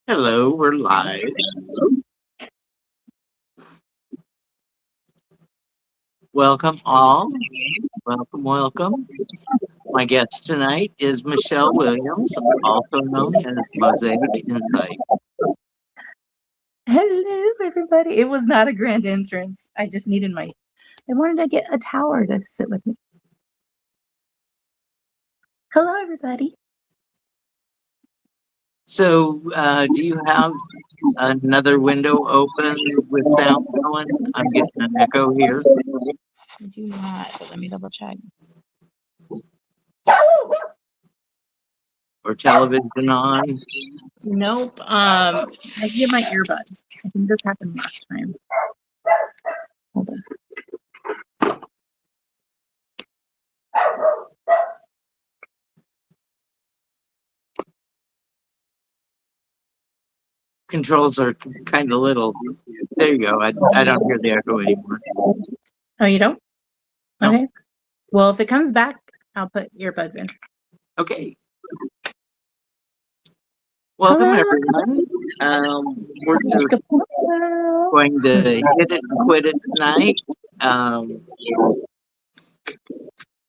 Hello, we're live. Welcome all. Welcome, welcome. My guest tonight is Michelle Williams, also known as Mosaic Insight. Hello, everybody. It was not a grand entrance. I just needed I wanted to get a tower to sit with me. Hello, everybody. So, do you have another window open with sound going? I'm getting an echo here. I do not, but let me double check. Or television on? Nope. I get my earbuds. I think this happened last time. Hold on. Controls are kind of little. There you go. I don't hear the echo anymore. Oh, you don't? No. Okay. Well, if it comes back, I'll put earbuds in. Okay. Welcome, Hello. everyone. We're just going to hit it and quit it tonight.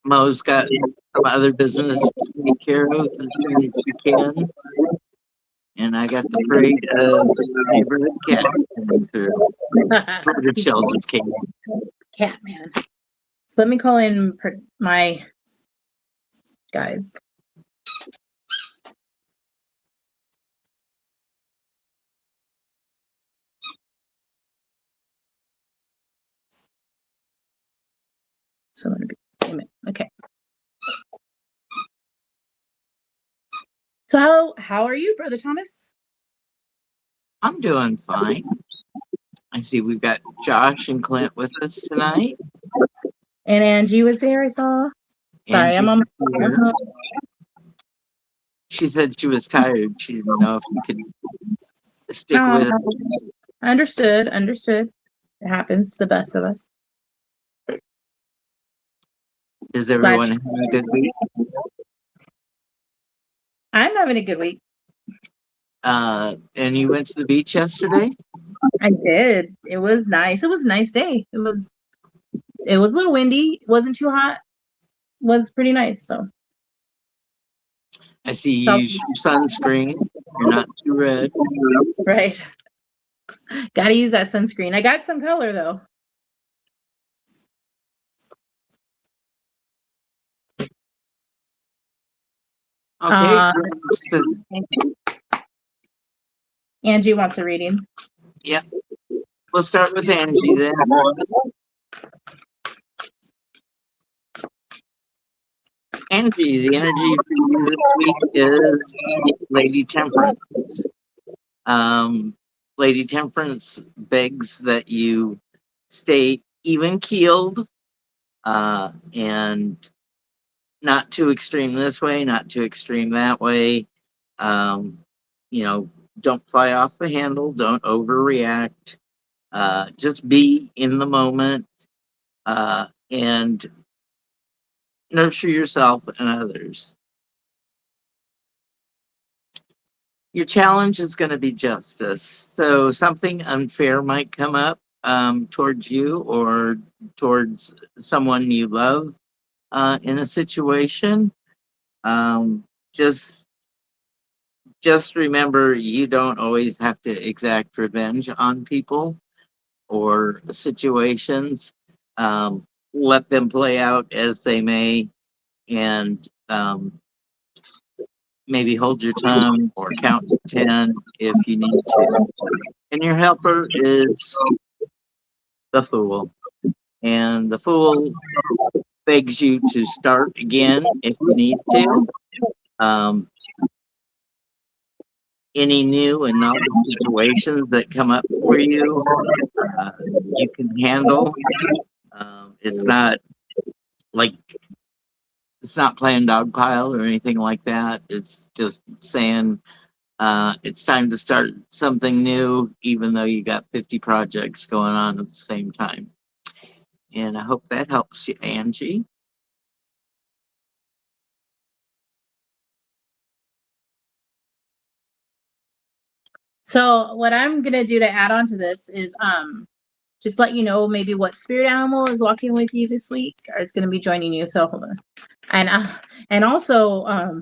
Mo's got some other business to take care of as soon as she can. And I got the parade of neighborhood cat coming through. Border Shell just came in. Catman. So let me call in my guides. So let me okay. So how are you, Brother Thomas? I'm doing fine. I see we've got Josh and Clint with us tonight. And Angie was there, I saw. Sorry, I'm on my here. She said she was tired. She didn't know if you could stick with it. Understood. It happens to the best of us. Is everyone having a good week? I'm having a good week. And you went to the beach yesterday? I did. It was nice. It was a nice day. It was a little windy. It wasn't too hot. It was pretty nice though. I see you use your sunscreen. You're not too red. Right. Gotta use that sunscreen. I got some color though. Okay. Angie wants a reading. Yep. We'll start with Angie then. Angie, the energy for you this week is Lady Temperance. Lady Temperance begs that you stay even keeled and not too extreme this way, not too extreme that way. Don't fly off the handle, don't overreact. Just be in the moment and nurture yourself and others. Your challenge is going to be justice. So something unfair might come up towards you or towards someone you love in a situation. Just remember you don't always have to exact revenge on people or situations. Let them play out as they may, and maybe hold your tongue or count to 10 if you need to. And your helper is the Fool. And the Fool begs you to start again if you need to. Any new and novel situations that come up for you, you can handle. It's not like it's not playing dog pile or anything like that. It's just saying it's time to start something new, even though you got 50 projects going on at the same time. And I hope that helps you, Angie. So what I'm gonna do to add on to this is just let you know maybe what spirit animal is walking with you this week or is gonna be joining you. So hold on. And also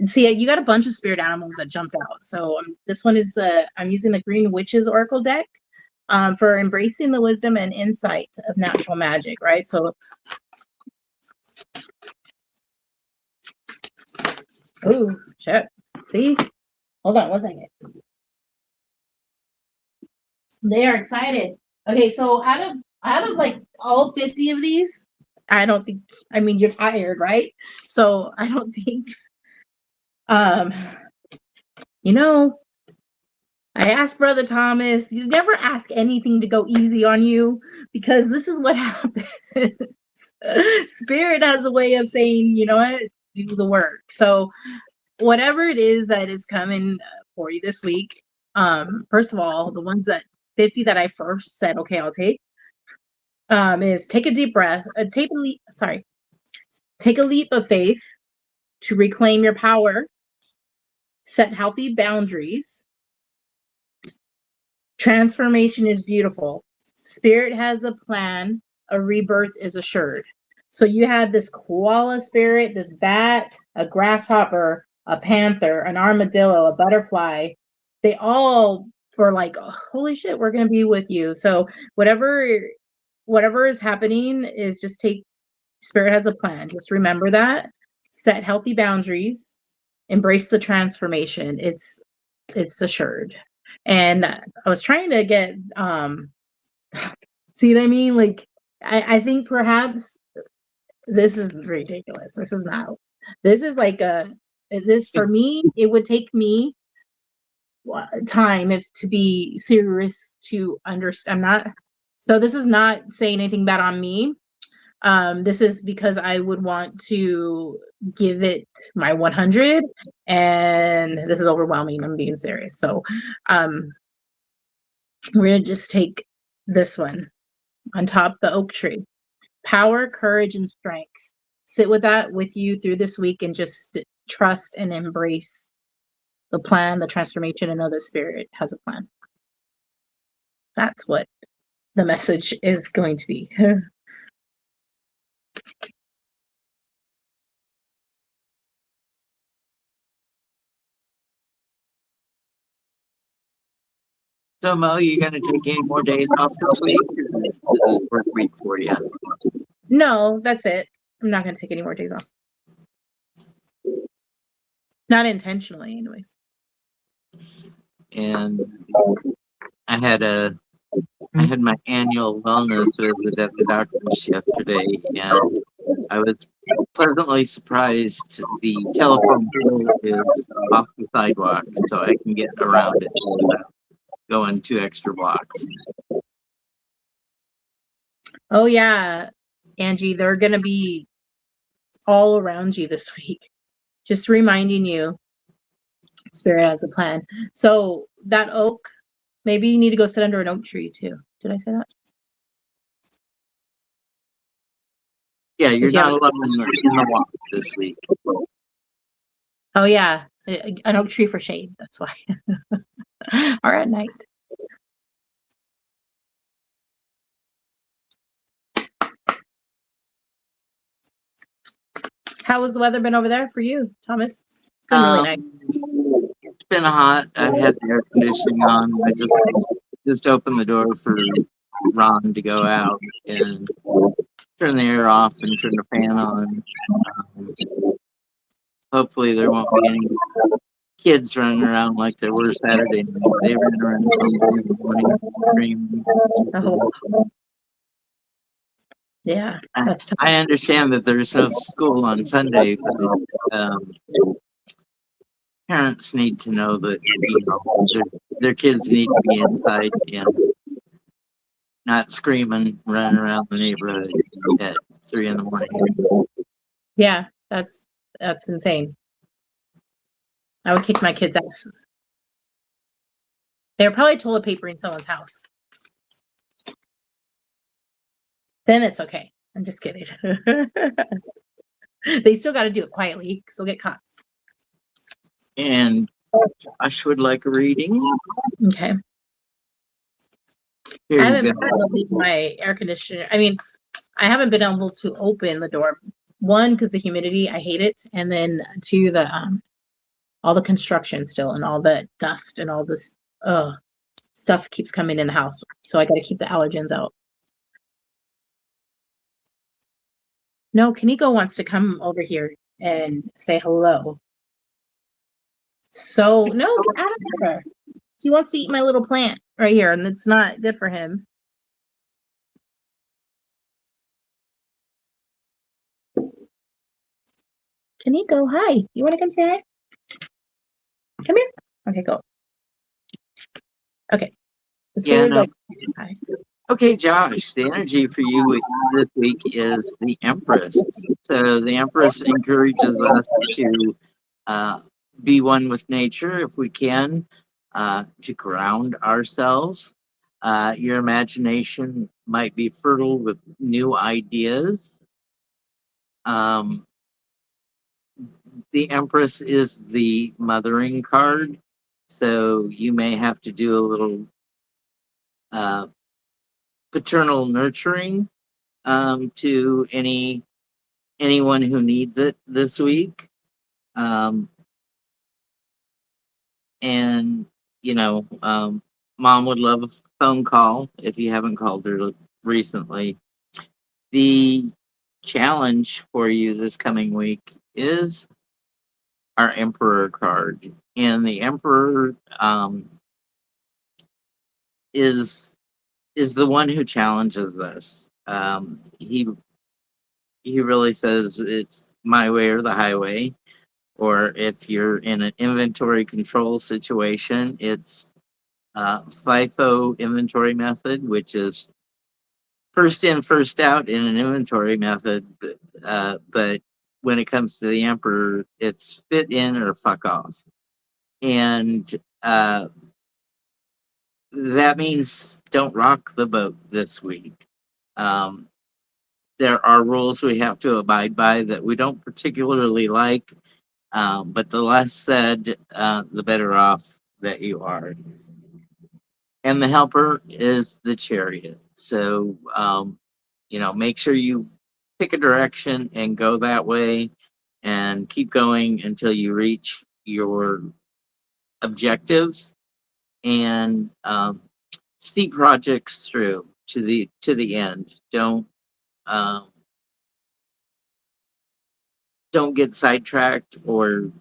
see, you got a bunch of spirit animals that jumped out. So this one is I'm using the Green Witches Oracle deck for embracing the wisdom and insight of natural magic, right? So, oh, shit. See? Hold on one second. They are excited. Okay, so out of like all 50 of these, I don't think, I mean, you're tired, right? So I don't think, um, you know, I asked Brother Thomas, you never ask anything to go easy on you because this is what happens. Spirit has a way of saying, you know what, do the work. So whatever it is that is coming for you this week, first of all, the ones that 50 that I first said, okay, I'll take, is take a deep breath, take a leap of faith to reclaim your power, set healthy boundaries. Transformation is beautiful. Spirit has a plan. A rebirth is assured. So you had this koala spirit, this bat, a grasshopper, a panther, an armadillo, a butterfly. They all were like, oh, holy shit, we're going to be with you. So whatever is happening is just take Spirit has a plan. Just remember that. Set healthy boundaries. Embrace the transformation. It's assured. And I was trying to get see what I mean? Like I think perhaps this is ridiculous. This is not. This is like this for me, it would take me time if to be serious to understand. I'm not so this is not saying anything bad on me. This is because I would want to give it my 100, and this is overwhelming. I'm being serious. So, we're gonna just take this one on top the oak tree. Power, courage, and strength. Sit with that with you through this week and just trust and embrace the plan, the transformation, and know the spirit has a plan. That's what the message is going to be. So Mo, you gonna take any more days off this week? Or is this work week for you? No, that's it. I'm not going to take any more days off. Not intentionally, anyways. And I had my annual wellness visit at the doctor's yesterday, and I was pleasantly surprised the telephone pole is off the sidewalk, so I can get around it without going 2 extra blocks. Oh yeah, Angie, they're going to be all around you this week. Just reminding you, Spirit has a plan. So that oak, maybe you need to go sit under an oak tree too. Did I say that? Yeah, you're not alone in the walk this week. Oh yeah, an oak tree for shade. That's why. Or at night. How has the weather been over there for you, Thomas? It's been really nice. It's been hot. I had the air conditioning on. I just opened the door for Ron to go out and turn the air off and turn the fan on. Hopefully there won't be any kids running around like there were Saturday night. They ran around in the morning screaming. Oh. Yeah, that's tough. I understand that there's no school on Sunday, but parents need to know that their kids need to be inside and not screaming, running around the neighborhood at 3 in the morning. Yeah, that's insane. I would kick my kids' asses. They're probably toilet papering someone's house. Then it's okay. I'm just kidding. They still got to do it quietly because they'll get caught. And Josh would like a reading. Okay. Here I you haven't go. been able to leave my air conditioner. I mean, I haven't been able to open the door. One, because the humidity, I hate it, and then two, the all the construction still and all the dust and all this stuff keeps coming in the house. So I got to keep the allergens out. No, Kaniko wants to come over here and say hello. So no, get out of there. He wants to eat my little plant right here, and it's not good for him. Kaniko, hi. You want to come say hi? Come here. Okay, go. Okay. As soon as No. hi. Okay, Josh, the energy for you this week is the Empress. So the Empress encourages us to be one with nature if we can, to ground ourselves. Your imagination might be fertile with new ideas. Um, the Empress is the mothering card, so you may have to do a little uh, paternal nurturing to anyone who needs it this week. Um, and Mom would love a phone call if you haven't called her recently. The challenge for you this coming week is our Emperor card, and the Emperor is the one who challenges us. He really says it's my way or the highway, or if you're in an inventory control situation, it's FIFO inventory method, which is first in, first out in an inventory method. But when it comes to the Emperor, it's fit in or fuck off. And that means don't rock the boat this week. Um, there are rules we have to abide by that we don't particularly like, but the less said, the better off that you are. And the helper is the chariot. So, make sure you pick a direction and go that way and keep going until you reach your objectives and see projects through to the end. Um, don't get sidetracked or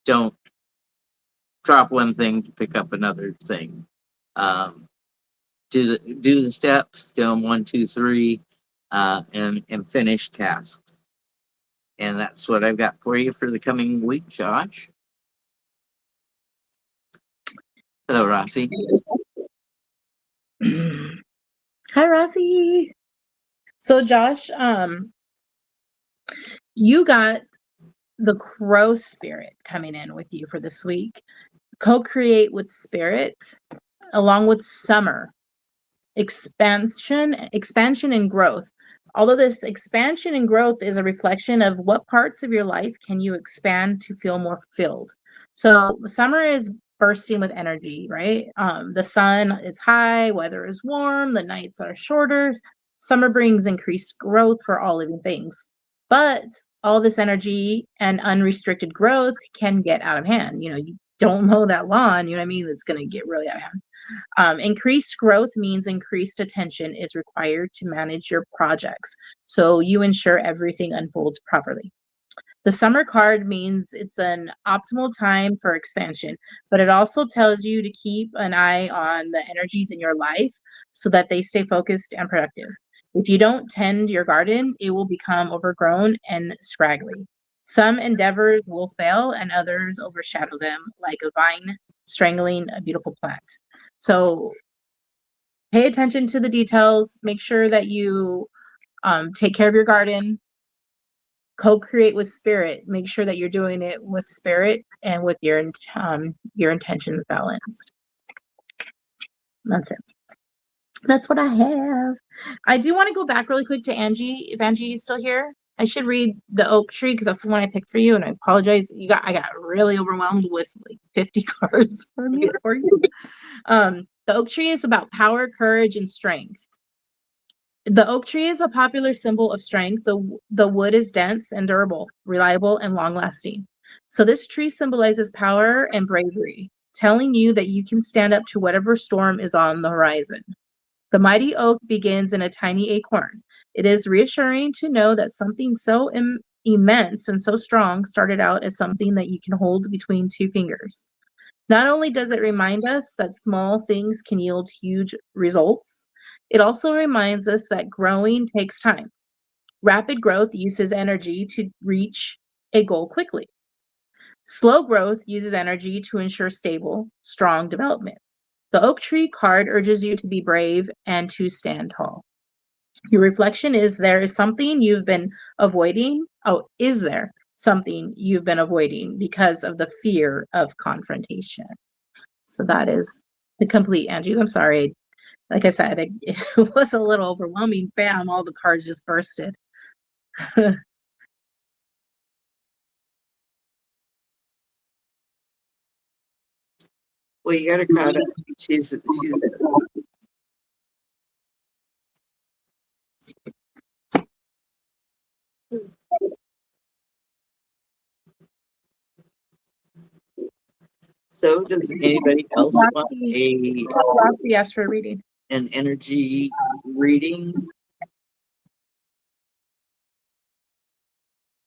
don't drop one thing to pick up another thing. Um, do the steps, do them 1, 2, 3, and finish tasks. And that's what I've got for you for the coming week, Josh. Hello, Rossi. Hi, Rossi. So Josh, you got the crow spirit coming in with you for this week. Co-create with spirit along with summer. Expansion and growth. Although this expansion and growth is a reflection of what parts of your life can you expand to feel more fulfilled. So summer is bursting with energy, right? The sun is high, weather is warm, the nights are shorter. Summer brings increased growth for all living things. But all this energy and unrestricted growth can get out of hand. You don't mow that lawn, you know what I mean? It's going to get really out of hand. Increased growth means increased attention is required to manage your projects, so you ensure everything unfolds properly. The summer card means it's an optimal time for expansion, but it also tells you to keep an eye on the energies in your life so that they stay focused and productive. If you don't tend your garden, it will become overgrown and scraggly. Some endeavors will fail and others overshadow them, like a vine strangling a beautiful plant. So pay attention to the details. Make sure that you take care of your garden. Co-create with spirit. Make sure that you're doing it with spirit and with your intentions balanced. That's it. That's what I have. I do want to go back really quick to Angie. If Angie is still here, I should read the oak tree because that's the one I picked for you. And I apologize. I got really overwhelmed with like 50 cards for you. The oak tree is about power, courage, and strength. The oak tree is a popular symbol of strength. The wood is dense and durable, reliable, and long lasting. So this tree symbolizes power and bravery, telling you that you can stand up to whatever storm is on the horizon. The mighty oak begins in a tiny acorn. It is reassuring to know that something so immense and so strong started out as something that you can hold between two fingers. Not only does it remind us that small things can yield huge results, it also reminds us that growing takes time. Rapid growth uses energy to reach a goal quickly. Slow growth uses energy to ensure stable, strong development. The oak tree card urges you to be brave and to stand tall. Your reflection is there is something you've been avoiding? Oh, is there something you've been avoiding because of the fear of confrontation? So that is the complete Angie's. I'm sorry. Like I said, it was a little overwhelming. Bam, all the cards just bursted. Well, you got to caught up. She's So does anybody else want Rossi asked for a reading. an energy reading?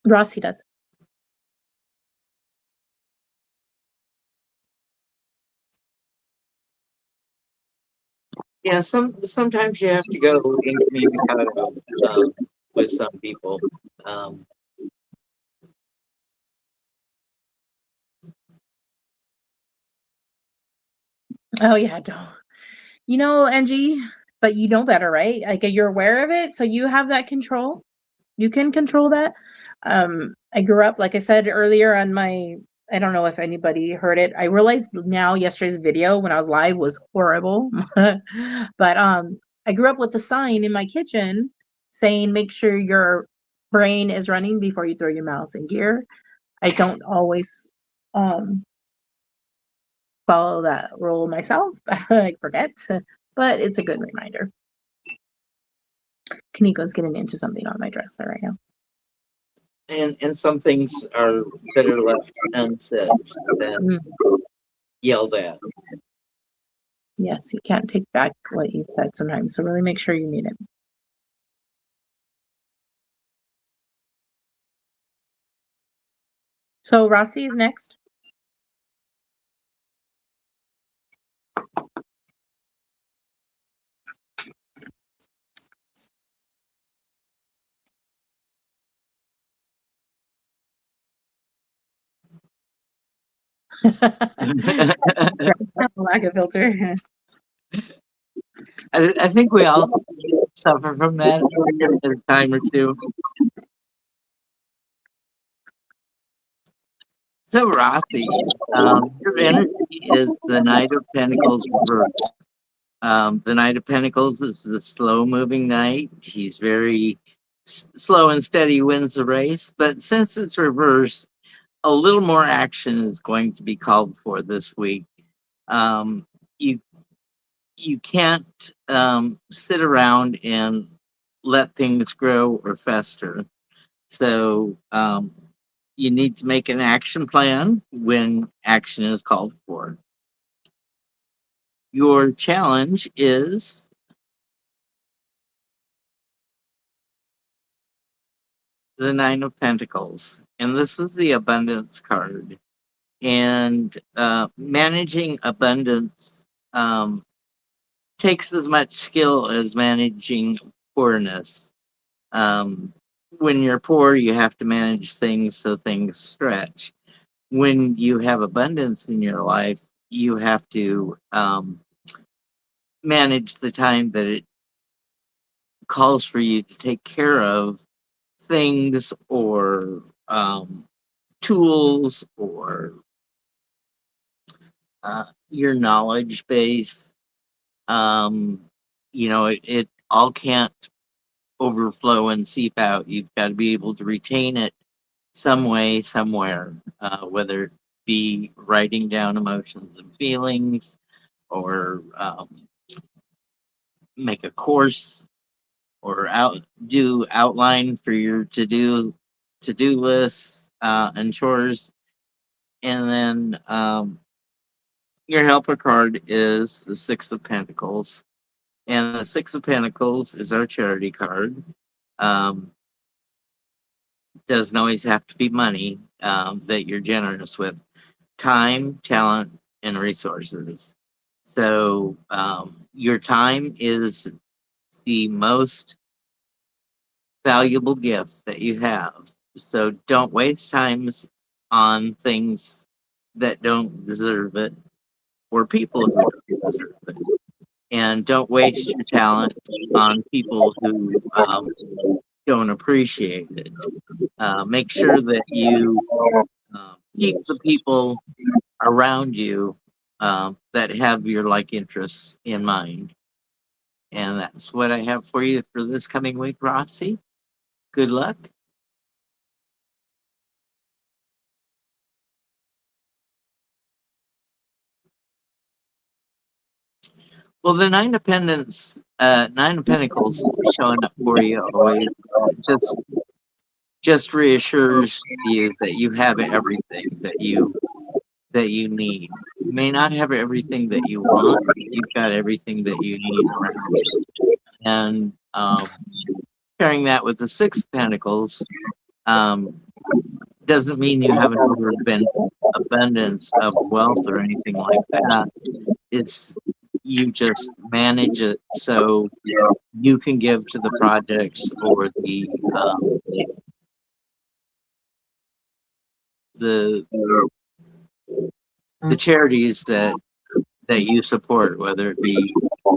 Rossi does. Yeah, sometimes you have to go incommunicado with some people. Oh yeah, don't. You know, Angie, but you know better, right? Like you're aware of it, so you have that control. You can control that. I grew up, like I said earlier on I don't know if anybody heard it. I realized now yesterday's video when I was live was horrible. But I grew up with a sign in my kitchen saying make sure your brain is running before you throw your mouth in gear. I don't always follow that rule myself. I forget, but it's a good reminder. Kaniko's getting into something on my dresser right now. And some things are better left unsaid than yelled at. Yes, you can't take back what you said sometimes, so really make sure you mean it. So Rossi is next. Lack of filter. I think we all suffer from that at a time or two. So Rossi, your energy is the Knight of Pentacles reversed. The Knight of Pentacles is the slow-moving knight. He's very slow and steady, wins the race. But since it's reversed, a little more action is going to be called for this week. You can't sit around and let things grow or fester. So you need to make an action plan when action is called for. Your challenge is the Nine of Pentacles, and this is the abundance card. And managing abundance takes as much skill as managing poorness. When you're poor, you have to manage things so things stretch. When you have abundance in your life, you have to manage the time that it calls for you to take care of things or tools or your knowledge base. It all can't overflow and seep out. You've got to be able to retain it some way, somewhere, whether it be writing down emotions and feelings, or make a course, or do outline for your to do lists and chores. And then your helper card is the Six of Pentacles, and the Six of Pentacles is our charity card. Um, doesn't always have to be money that you're generous with. Time, talent, and resources. So your time is the most valuable gift that you have. So don't waste times on things that don't deserve it, or people who don't deserve it. And don't waste your talent on people who don't appreciate it. Make sure that you keep the people around you that have your like interests in mind. And that's what I have for you for this coming week, Rossi. Good luck. Well, the Nine of Pentacles showing up for you always just reassures you that you have everything that you need. You may not have everything that you want, but you've got everything that you need around you. And pairing that with the Six of Pentacles doesn't mean you have an abundance of wealth or anything like that. It's you just manage it so you can give to the projects or the charities that you support, whether it be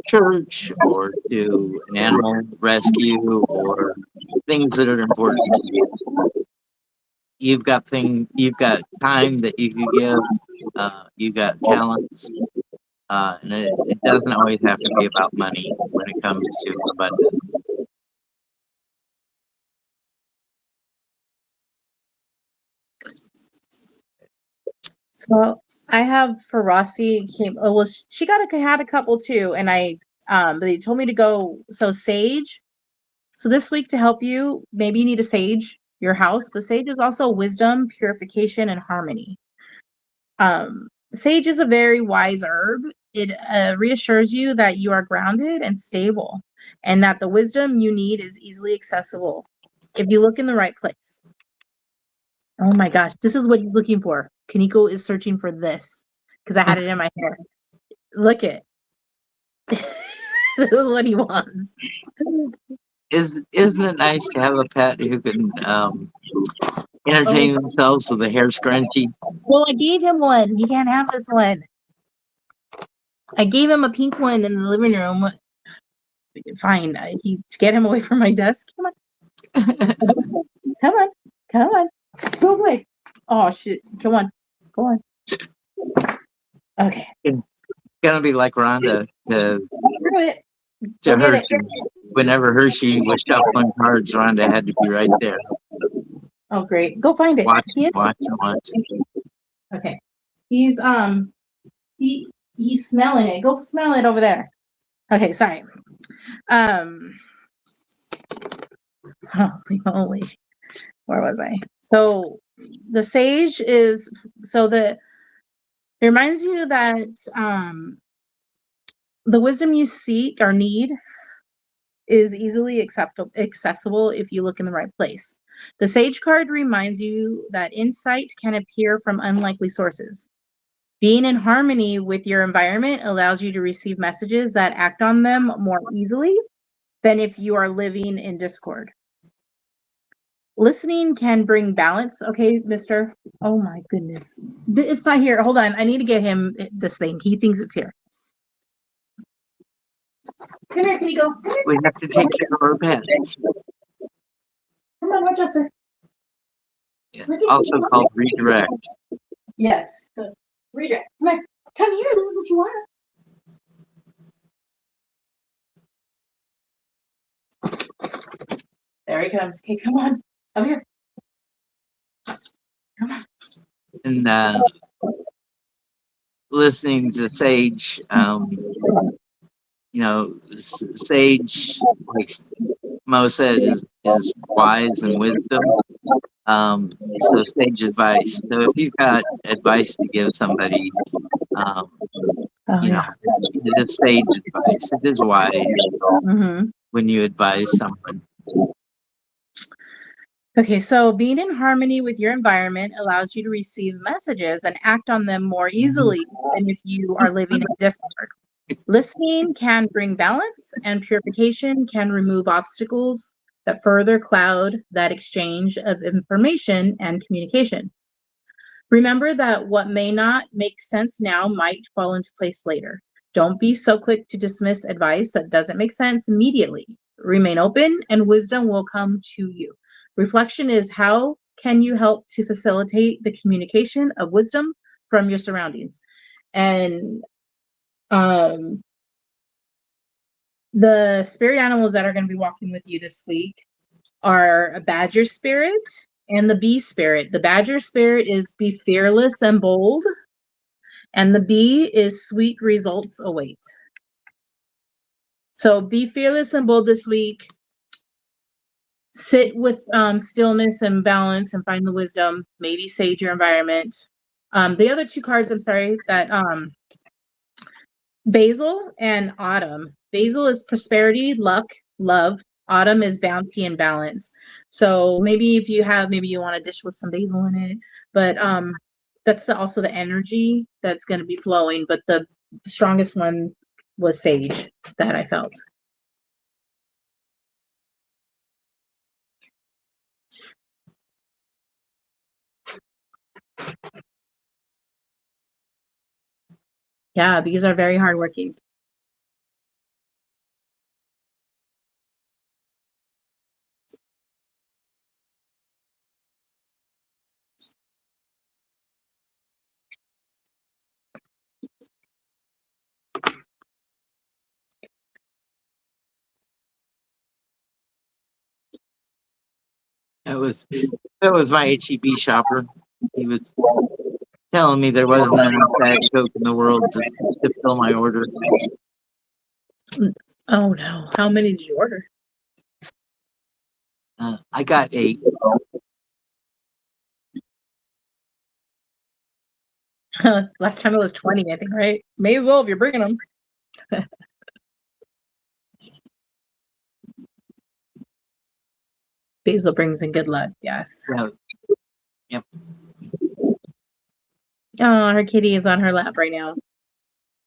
church or to an animal rescue or things that are important to you. You've got time that you can give. You've got talents, and it doesn't always have to be about money when it comes to abundance. So I have for Rossi she had a couple too, and but they told me to go. So sage. So this week to help you, maybe you need a sage your house, but sage is also wisdom, purification, and harmony. Sage is a very wise herb. It reassures you that you are grounded and stable, and that the wisdom you need is easily accessible if you look in the right place. Oh my gosh, this is what you're looking for. Kaniko is searching for this because I had it in my hair. Look it. This is what he wants. Isn't it nice to have a pet who can entertain themselves with a hair scrunchie? Well, I gave him one. He can't have this one. I gave him a pink one in the living room. Fine. Get him away from my desk. Come on. Come on. Come on. Go away. Oh, shit. Come on. Go on. Okay. It's gonna be like Rhonda to her. Whenever Hershey was shuffling cards, Rhonda had to be right there. Oh, great. Go find it. Watch. Okay. He's smelling it. Go smell it over there. Okay, sorry. Holy, where was I? So the sage is it reminds you that the wisdom you seek or need is easily accessible if you look in the right place. The sage card reminds you that insight can appear from unlikely sources. Being in harmony with your environment allows you to receive messages that act on them more easily than if you are living in discord. Listening can bring balance. Okay, mister. Oh my goodness. It's not here. Hold on. I need to get him this thing. He thinks it's here. Come here, can you go? We have to take care of our pets. Come on, Rochester. Yeah. Also called redirect. Yes. Good. Redirect. Come here. Come here. This is what you want. There he comes. Okay, come on. Over here. Come on. And listening to Sage, Sage, like Mo said, is wise and wisdom. So Sage advice. So if you've got advice to give somebody, um, Oh, you know, it is sage advice. It is wise Mm-hmm. when you advise someone. Okay, so being in harmony with your environment allows you to receive messages and act on them more easily than if you are living in discord. Listening can bring balance, and purification can remove obstacles that further cloud that exchange of information and communication. Remember that what may not make sense now might fall into place later. Don't be so quick to dismiss advice that doesn't make sense immediately. Remain open, and wisdom will come to you. Reflection is how can you help to facilitate the communication of wisdom from your surroundings? And the spirit animals that are going to be walking with you this week are a badger spirit and the bee spirit. The badger spirit is be fearless and bold, and the bee is sweet results await. So be fearless and bold this week. Sit with stillness and balance and find the wisdom. Maybe sage your environment. The other two cards, I'm sorry, that Basil and Autumn. Basil is prosperity, luck, love. Autumn is bounty and balance. So maybe if you have, maybe you want a dish with some basil in it, but that's also the energy that's going to be flowing. But the strongest one was sage that I felt. Yeah, bees are very hardworking. That was my HEB shopper. He was telling me there wasn't enough Diet Coke in the world to fill my order. Oh no! How many did you order? I got 8. Last time it was 20, I think, right? May as well if you're bringing them. Basil brings in good luck. Yes. Yeah. Yep. Oh, her kitty is on her lap right now.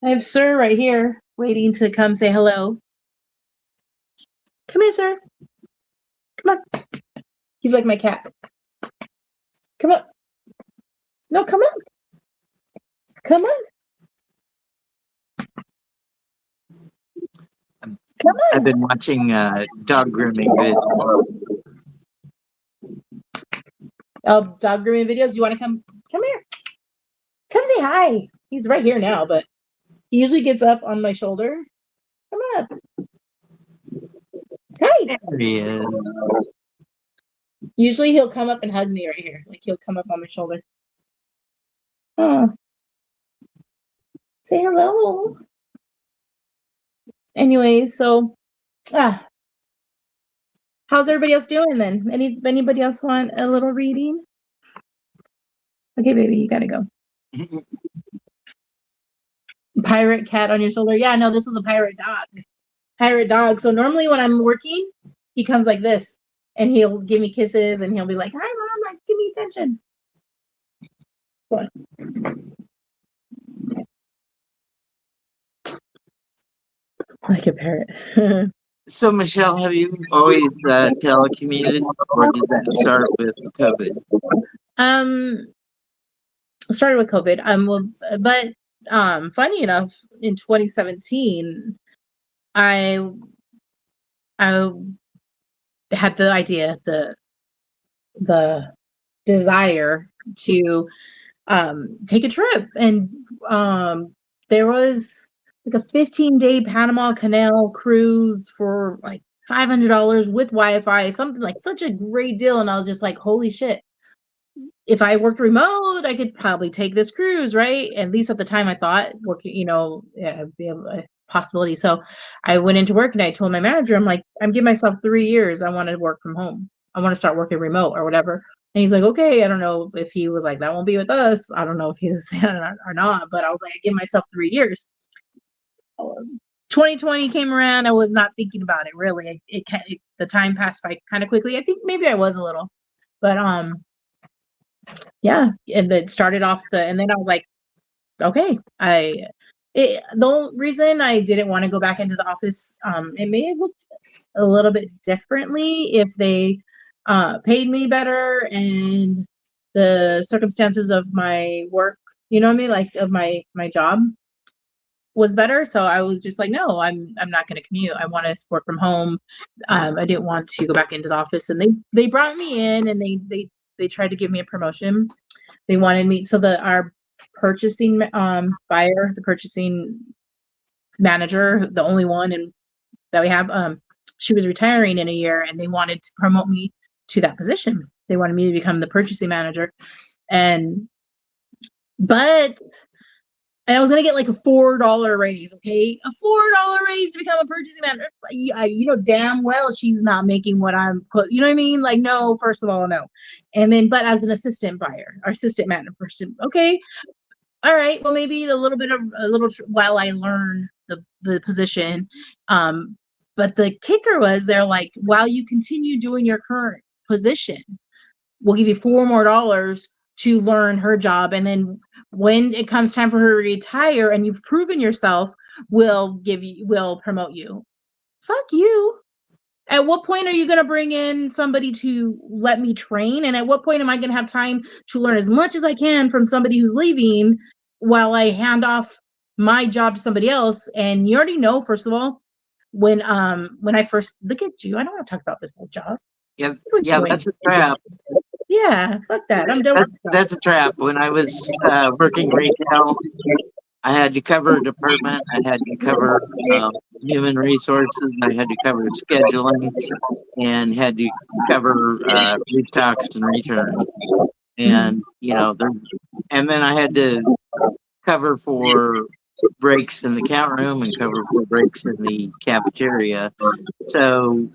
I have Sir right here waiting to come say hello. Come here, Sir. Come on. He's like my cat. Come on. No, come on. Come on. Come on. I've been watching dog grooming videos. Oh, dog grooming videos. You want to come? Come here. Come say hi. He's right here now, but he usually gets up on my shoulder. Come up. Hi. There he is. Usually he'll come up and hug me right here. Like he'll come up on my shoulder. Oh. Say hello. Anyways, so how's everybody else doing then? Anybody else want a little reading? Okay, baby, you gotta go. Pirate cat on your shoulder. Yeah, no, this was a pirate dog. Pirate dog. So normally when I'm working, he comes like this and he'll give me kisses and he'll be like, "Hi, mom, like, give me attention." What? Like a parrot. So, Michelle, have you always telecommuted, or did that start with COVID? Started with COVID. Well, but funny enough, in 2017, I had the idea, the desire to take a trip, and there was like a 15-day Panama Canal cruise for like $500 with Wi-Fi, something like such a great deal. And I was just like, holy shit. If I worked remote, I could probably take this cruise, right? At least at the time I thought working, yeah, be a possibility. So I went into work and I told my manager, I'm like, I'm giving myself 3 years. I want to work from home. I want to start working remote or whatever. And he's like, okay, I don't know if he was like, that won't be with us. I don't know if he was or not, but I was like, I give myself 3 years. 2020 came around. I was not thinking about it really. The time passed by kind of quickly. I think maybe I was a little, but yeah, and it started off and then I was like, okay, the reason I didn't want to go back into the office, it may have looked a little bit differently if they paid me better and the circumstances of my work, you know what I mean, like of my job was better. So I was just like, no, I'm not going to commute. I want to work from home. I didn't want to go back into the office, and they brought me in and they tried to give me a promotion. They wanted me, so our purchasing buyer, the purchasing manager, the only one that we have, she was retiring in a year and they wanted to promote me to that position. They wanted me to become the purchasing manager. But I was gonna get like a $4 raise, okay? A $4 raise to become a purchasing manager. You know damn well she's not making what I'm put. You know what I mean? Like, no, first of all, no. And then, but as an assistant buyer or assistant manager person, okay, all right. Well, maybe a little while I learn the position. But the kicker was they're like, while you continue doing your current position, we'll give you $4 more to learn her job, and then when it comes time for her to retire and you've proven yourself, we'll promote you. Fuck you. At what point are you going to bring in somebody to let me train? And at what point am I going to have time to learn as much as I can from somebody who's leaving while I hand off my job to somebody else? And you already know, first of all, when I first look at you, I don't want to talk about this whole job. Yeah, that's a trap. Yeah, fuck that. I'm done. That's a trap. When I was working retail, I had to cover a department. I had to cover human resources. I had to cover scheduling, and had to cover restocks and returns. And and then I had to cover for breaks in the count room and cover for breaks in the cafeteria. So,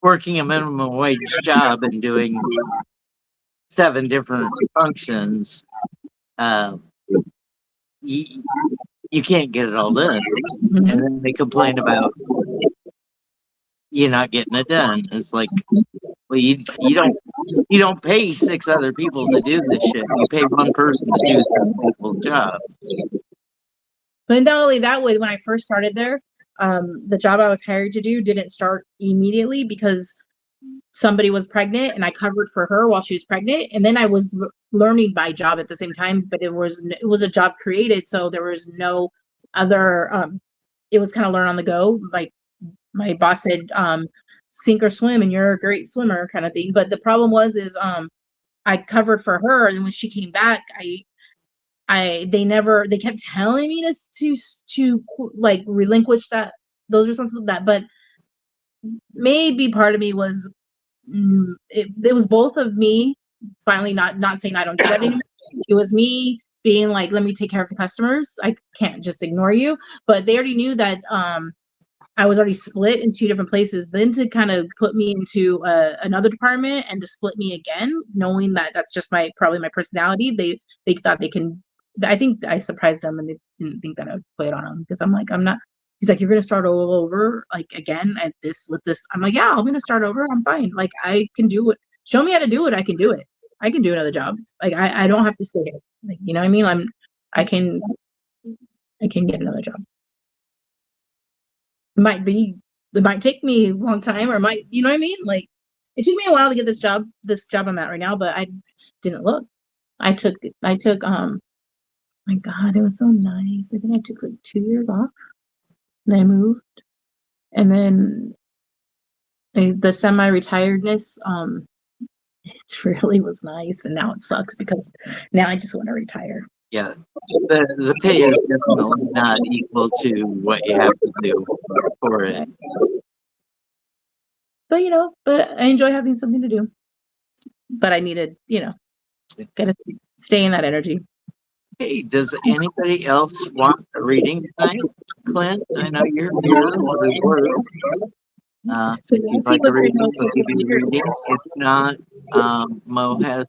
working a minimum wage job and doing 7 different functions, you can't get it all done. And then they complain about you not getting it done. It's like, well, you don't pay 6 other people to do this shit. You pay one person to do 6 people's job. But not only that way, when I first started there, the job I was hired to do didn't start immediately because somebody was pregnant and I covered for her while she was pregnant. And then I was learning my job at the same time, but it was a job created. So there was no other, it was kind of learn on the go. Like my boss said, sink or swim, and you're a great swimmer kind of thing. But the problem was I covered for her. And when she came back, they kept telling me to like relinquish those responsibilities, but maybe part of me was it was both of me finally not saying I don't do that anymore. It was me being like, let me take care of the customers. I can't just ignore you. But they already knew that I was already split in 2 different places. Then to kind of put me into another department and to split me again, knowing that that's just probably my personality. They thought they can. I think I surprised them and they didn't think that I would play it on them because I'm like, I'm not. He's like, you're going to start all over like again at this with this. I'm like, yeah, I'm going to start over. I'm fine. Like I can do it. Show me how to do it. I can do it. I can do another job. Like I don't have to stay here. Like, you know what I mean? I can get another job. It might take me a long time or might, you know what I mean? Like it took me a while to get this job I'm at right now, but I didn't look. I took my God, it was so nice. I think I took like 2 years off. And I moved. And then the semi-retiredness, it really was nice. And now it sucks because now I just want to retire. Yeah, the pay is definitely not equal to what you have to do for it. But but I enjoy having something to do. But I needed, gotta stay in that energy. Hey, does anybody else want a reading tonight? Clint, I know you're here with work. So If you'd Nancy like a was reading, remote we'll for give 4 you a years. reading. If not, Mo has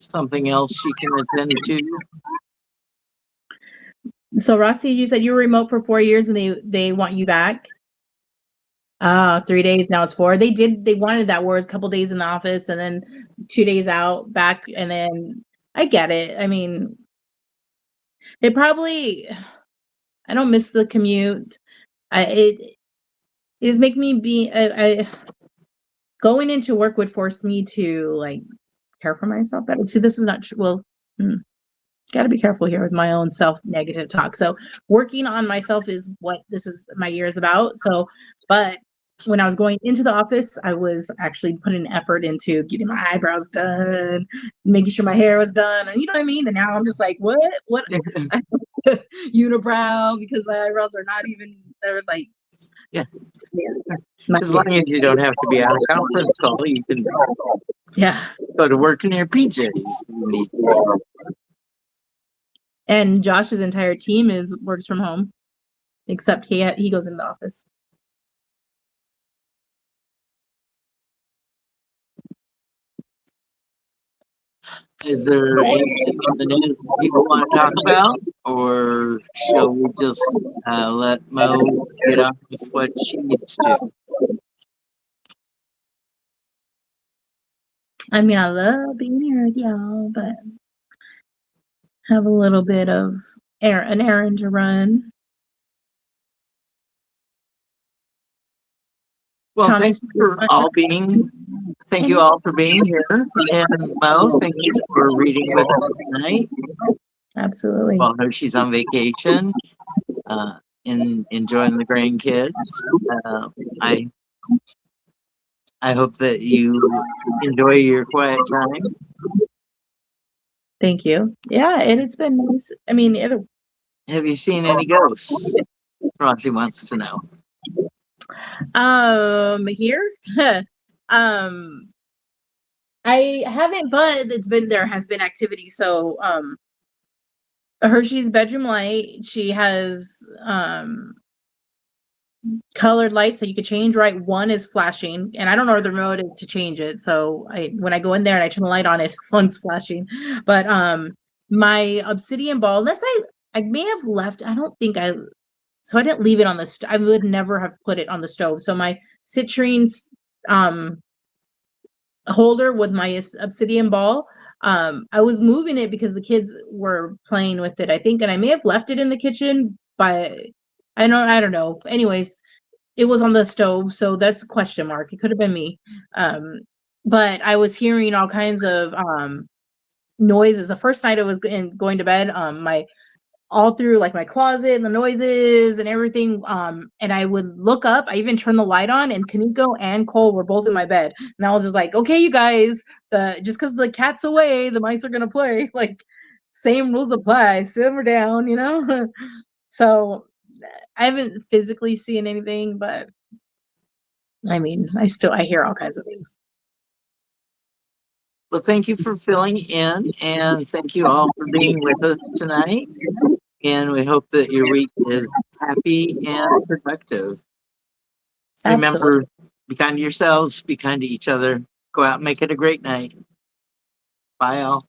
something else she can attend to. So Rossi, you said you were remote for 4 years and they want you back. 3 days, now it's 4. They wanted that where it's a couple days in the office and then 2 days out back, and then I get it. I mean, I don't miss the commute. It is making me be I going into work would force me to like care for myself better. See, this is not true. Well, got to be careful here with my own self negative talk. So working on myself is what this is my year is about. So, but when I was going into the office, I was actually putting effort into getting my eyebrows done, making sure my hair was done, and you know what I mean. And now I'm just like, what, unibrow, because my eyebrows are not even. They're like, Yeah. my As long hair. as you don't have to be on a conference call, you can Yeah. go to work in your PJs. if you need to. And Josh's entire team works from home, except he goes into the office. Is there anything on the news people want to talk about, or shall we just let Mo get on with what she needs to? I mean, I love being here with y'all, but have a little bit of an errand to run. Well, Thomas, thank you all for being here. And Mo, thank you for reading with us tonight. Absolutely. Well, I know she's on vacation, and enjoying the grandkids. I hope that you enjoy your quiet time. Thank you. Yeah, and it's been nice. I mean, Have you seen any ghosts? Rossi wants to know. here, I haven't, but there has been activity. So, Hershey's bedroom light, she has colored lights that you could change. Right, one is flashing, and I don't know the remote to change it. So when I go in there and I turn the light on, it one's flashing. But my obsidian ball, unless I may have left. I don't think I. So I didn't leave it on the. I would never have put it on the stove. So my citrine holder with my obsidian ball. I was moving it because the kids were playing with it, I think, and I may have left it in the kitchen, but I don't know. Anyways, it was on the stove, so that's a question mark. It could have been me. But I was hearing all kinds of noises. The first night I was going to bed, my all through like my closet and the noises and everything. And I would look up. I even turned the light on, and Kaniko and Cole were both in my bed. And I was just like, okay, you guys, just because the cat's away, the mice are gonna play. Like, same rules apply. Simmer down, So I haven't physically seen anything, but I mean, I hear all kinds of things. Well, thank you for filling in, and thank you all for being with us tonight. And we hope that your week is happy and productive. Absolutely. Remember, be kind to yourselves, be kind to each other. Go out and make it a great night. Bye, all.